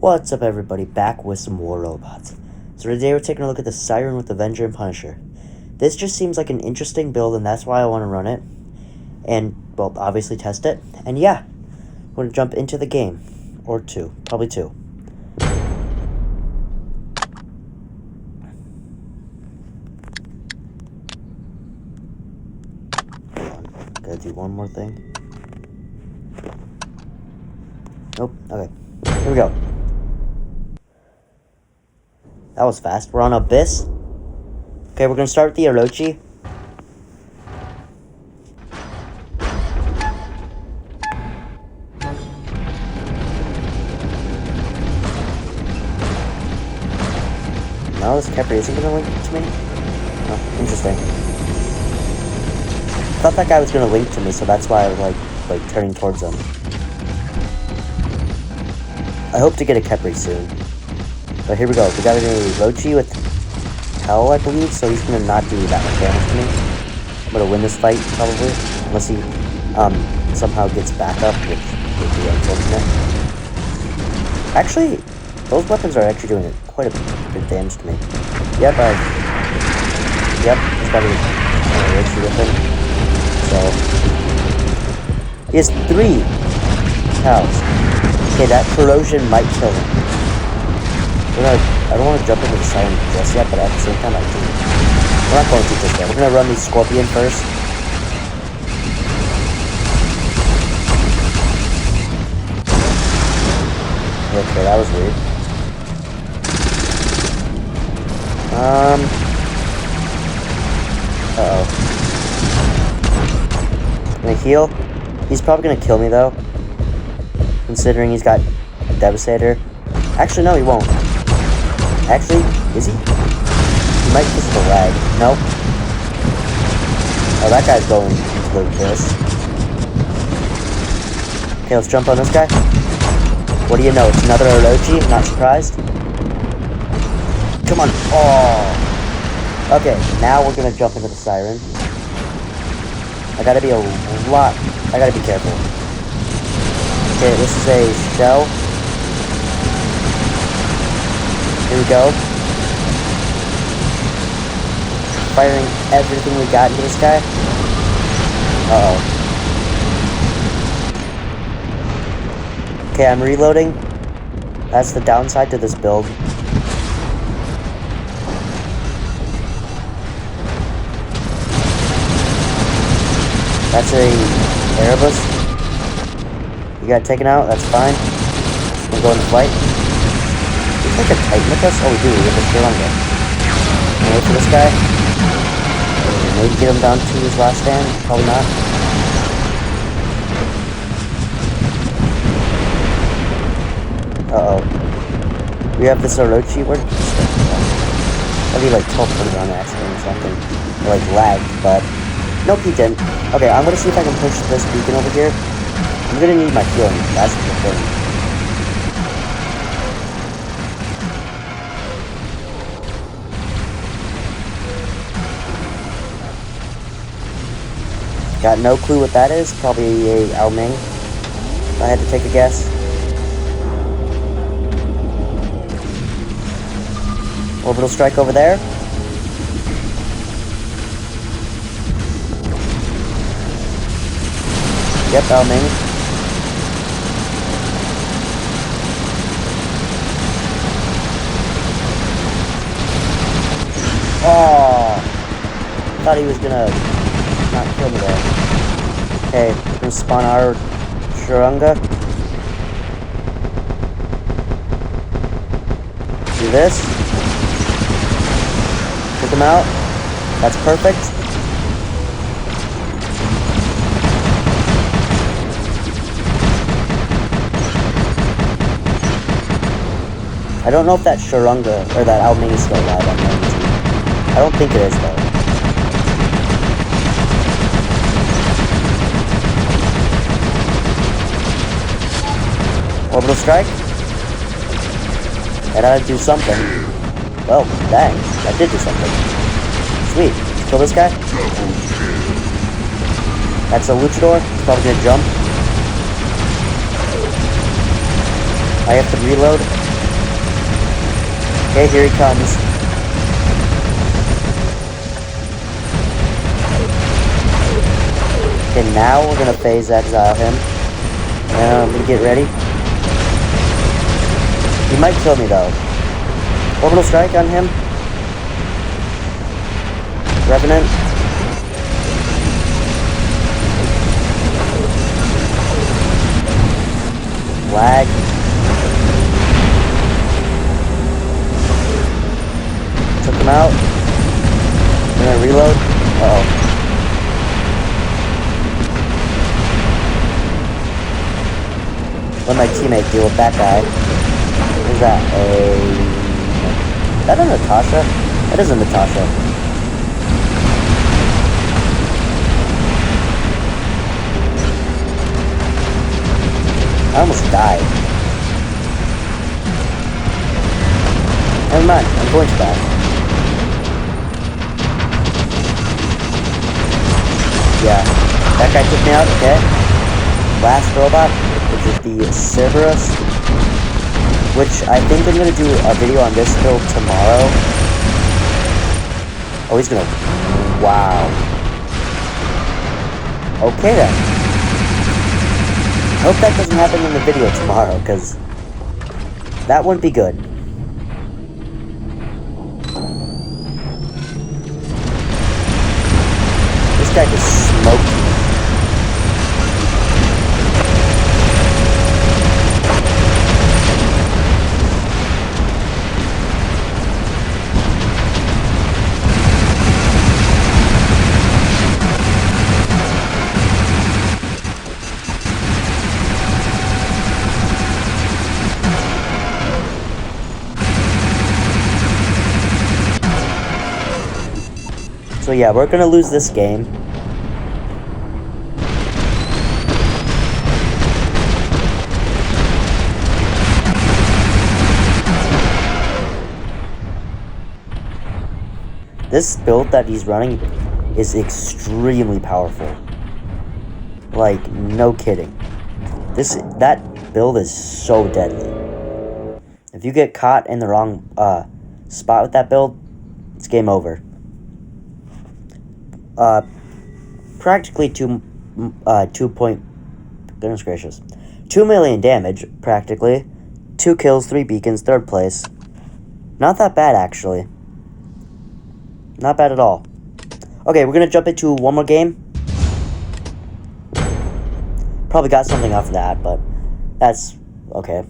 What's up, everybody? Back with some War Robots. So today we're taking a look at the Siren with Avenger and Punisher. This just seems like an interesting build, and that's why I want to run it. And, well, obviously test it. And yeah, we're going to jump into the game. Or two. Probably two. Hold on. Gotta do one more thing. Nope. Okay. Here we go. That was fast. We're on Abyss. Okay, we're gonna start with the Orochi. No, this Kepri isn't gonna link to me? Oh, interesting. I thought that guy was gonna link to me, so that's why I was like turning towards him. I hope to get a Kepri soon. But here we go. We got a Orochi with Hell, I believe, so he's gonna not do that much damage to me. I'm gonna win this fight, probably. Unless he somehow gets back up, which would be unfortunate. Actually, those weapons are actually doing quite a bit of damage to me. Yep, he's got a Orochi with him. So he has 3 cows. Okay, that corrosion might kill him. I don't want to jump into the Siren just yet, but at the same time I do. We're not going to just yet. We're going to run the Scorpion first. Okay, that was weird. Uh-oh. Gonna heal. He's probably gonna kill me though, considering he's got Devastator. Actually, no, he won't. Actually, is he? He might just the lag. Nope. Oh, that guy's going into the abyss. Okay, let's jump on this guy. What do you know? It's another Orochi. Not surprised. Come on. Oh. Okay, now we're gonna jump into the Siren. I gotta be I gotta be careful. Okay, this is a shell. Here we go. Firing everything we got into this guy. Uh-oh. Okay, I'm reloading. That's the downside to this build. That's a Erebus. You got taken out, that's fine. We'll go in the fight. Like a Titan with us? Oh, we do. We have a Siren. Wait for this guy. Maybe get him down to his last stand. Probably not. Uh-oh. We have this Orochi. Where did he start? I think he teleported on accident or something. Or lagged, but nope, he didn't. Okay, I'm gonna see if I can push this beacon over here. I'm gonna need my healing. That's the thing. Got no clue what that is. Probably a Ao Ming, if I had to take a guess. Orbital strike over there. Yep, Ao Ming. Oh! Thought he was gonna not kill me there. Okay, we're gonna spawn our Shuranga. Do this. Took him out. That's perfect. I don't know if that Shuranga or that Ao Ming is still alive on the team. I don't think it is though. Orbital strike. That ought to do something. Well, dang, that did do something. Sweet. Let's kill this guy. That's a luchador. He's probably gonna jump. I have to reload. Okay, here he comes. Okay, now we're gonna phase exile him. And I'm gonna get ready. He might kill me though. Orbital strike on him. Revenant. Lag. Took him out. I'm gonna reload. Uh-oh. Let my teammate deal with that guy. What is that? Is that a Natasha? That is a Natasha. I almost died. Never mind, I'm going to die. Yeah, that guy took me out, okay. Last robot, which is the Cerberus, which I think I'm going to do a video on this build tomorrow. Oh, he's going to... Wow. Okay then. I hope that doesn't happen in the video tomorrow, because that wouldn't be good. This guy just smoked me. So yeah, we're gonna lose this game. This build that he's running is extremely powerful. Like, no kidding. That build is so deadly. If you get caught in the wrong spot with that build, it's game over. Practically 2 million damage, practically. 2 kills, 3 beacons, 3rd place. Not that bad, actually. Not bad at all. Okay, we're gonna jump into one more game. Probably got something off of that, but that's okay.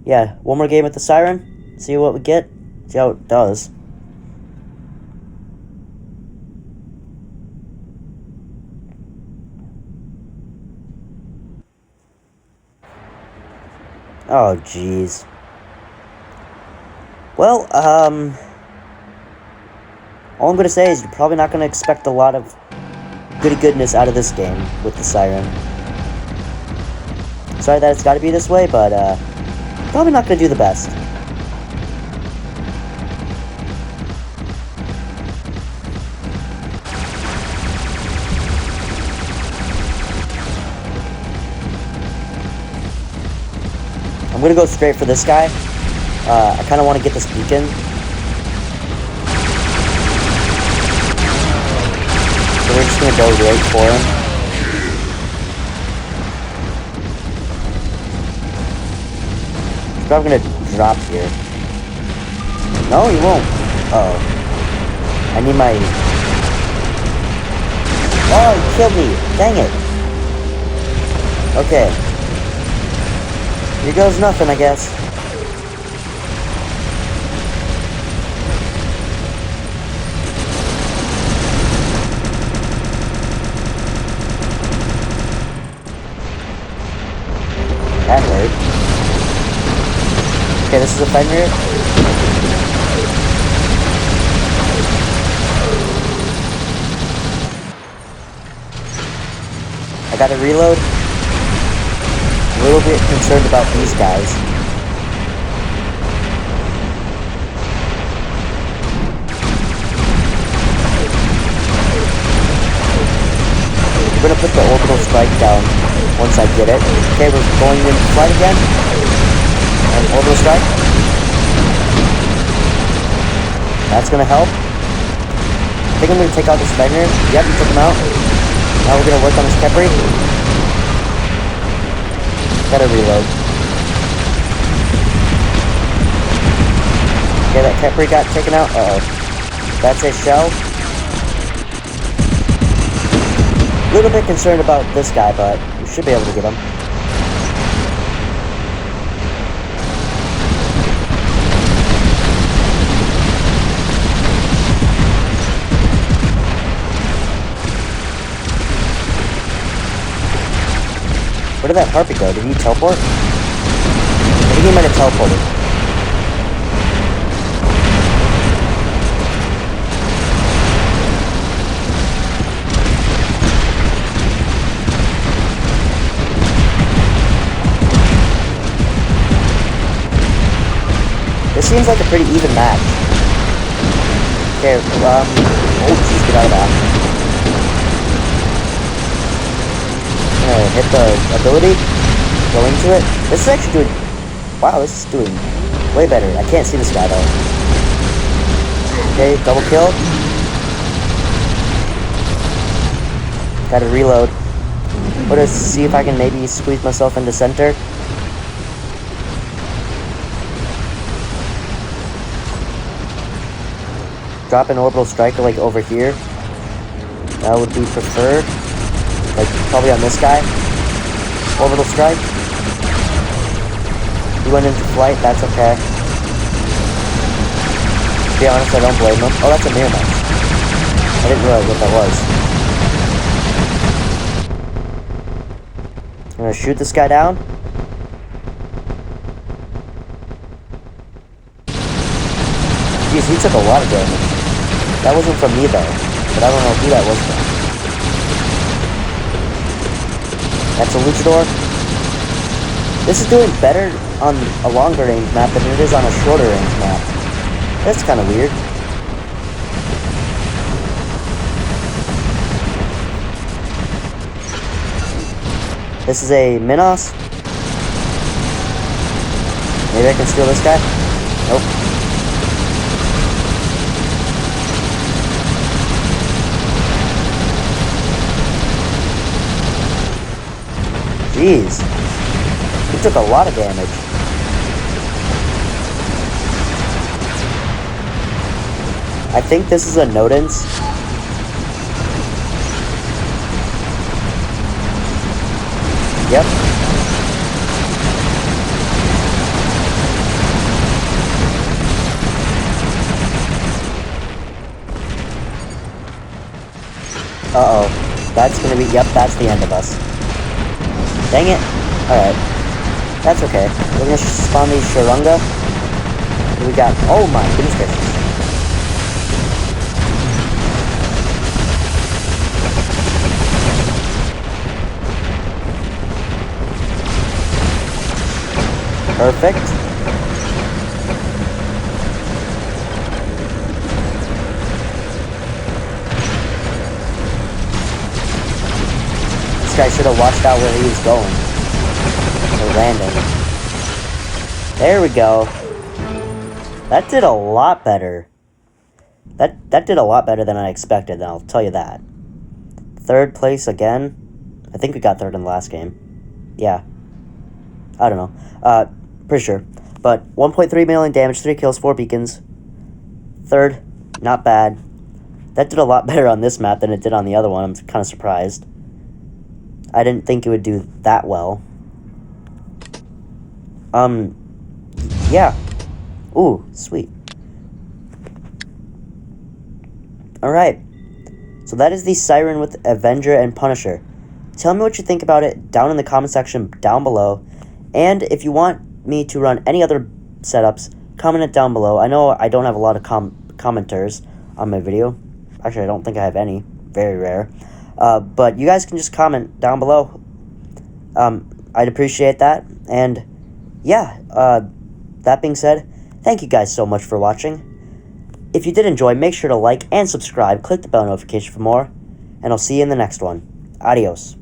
Yeah, one more game with the Siren. See what we get. See how it does. Oh, jeez. Well, all I'm going to say is you're probably not going to expect a lot of goodness out of this game with the Siren. Sorry that it's got to be this way, but, probably not going to do the best. I'm gonna go straight for this guy. I kind of want to get this beacon. So we're just gonna go right for him. He's probably gonna drop here. No, he won't. Uh-oh. I need my... Oh, he killed me! Dang it! Okay. Here goes nothing, I guess. That hurt. Okay, this is a Fenrir. I gotta reload. A little bit concerned about these guys. We're gonna put the orbital strike down once I get it. Okay, we're going in flight again. And orbital strike. That's gonna help. I think I'm gonna take out this Avenger. Yep, we took him out. Now we're gonna work on this Khepri. Gotta reload. Okay, that Khepri got taken out. Uh-oh. That's a shell. A little bit concerned about this guy, but we should be able to get him. Where did that Harpy go? Did he teleport? I think he might have teleported. This seems like a pretty even match. Okay, oh jeez, get out of that. Hit the ability, go into it. This is actually doing, wow, this is doing way better. I can't see this guy though. Okay, double kill. Gotta reload. Let's see if I can maybe squeeze myself into center. Drop an orbital striker like over here. That would be preferred. Like probably on this guy. Orbital strike. He went into flight, that's okay. To be honest, I don't blame him. Oh, that's a mirror match. I didn't realize what that was. I'm gonna shoot this guy down. Jeez, he took a lot of damage. That wasn't from me though, but I don't know who that was from. That's a luchador. This is doing better on a longer range map than it is on a shorter range map. That's kind of weird. This is a Minos. Maybe I can steal this guy? Nope. Jeez. He took a lot of damage. I think this is a Nodens. Yep. Uh-oh. That's gonna be, yep, that's the end of us. Dang it. Alright. That's okay. We're gonna spawn these Sharunga. We got, oh my goodness gracious. Perfect. This guy should have watched out where he was going. Or landing. There we go. That did a lot better. That did a lot better than I expected, I'll tell you that. Third place again. I think we got third in the last game. Yeah. I don't know. Pretty sure. But 1.3 million damage, 3 kills, 4 beacons. Third, not bad. That did a lot better on this map than it did on the other one. I'm kind of surprised. I didn't think it would do that well. Yeah. Ooh, sweet. Alright. So that is the Siren with Avenger and Punisher. Tell me what you think about it down in the comment section down below. And if you want me to run any other setups, comment it down below. I know I don't have a lot of commenters on my video. Actually, I don't think I have any. Very rare. But you guys can just comment down below. I'd appreciate that. And yeah, that being said, thank you guys so much for watching. If you did enjoy, make sure to like and subscribe. Click the bell notification for more. And I'll see you in the next one. Adios.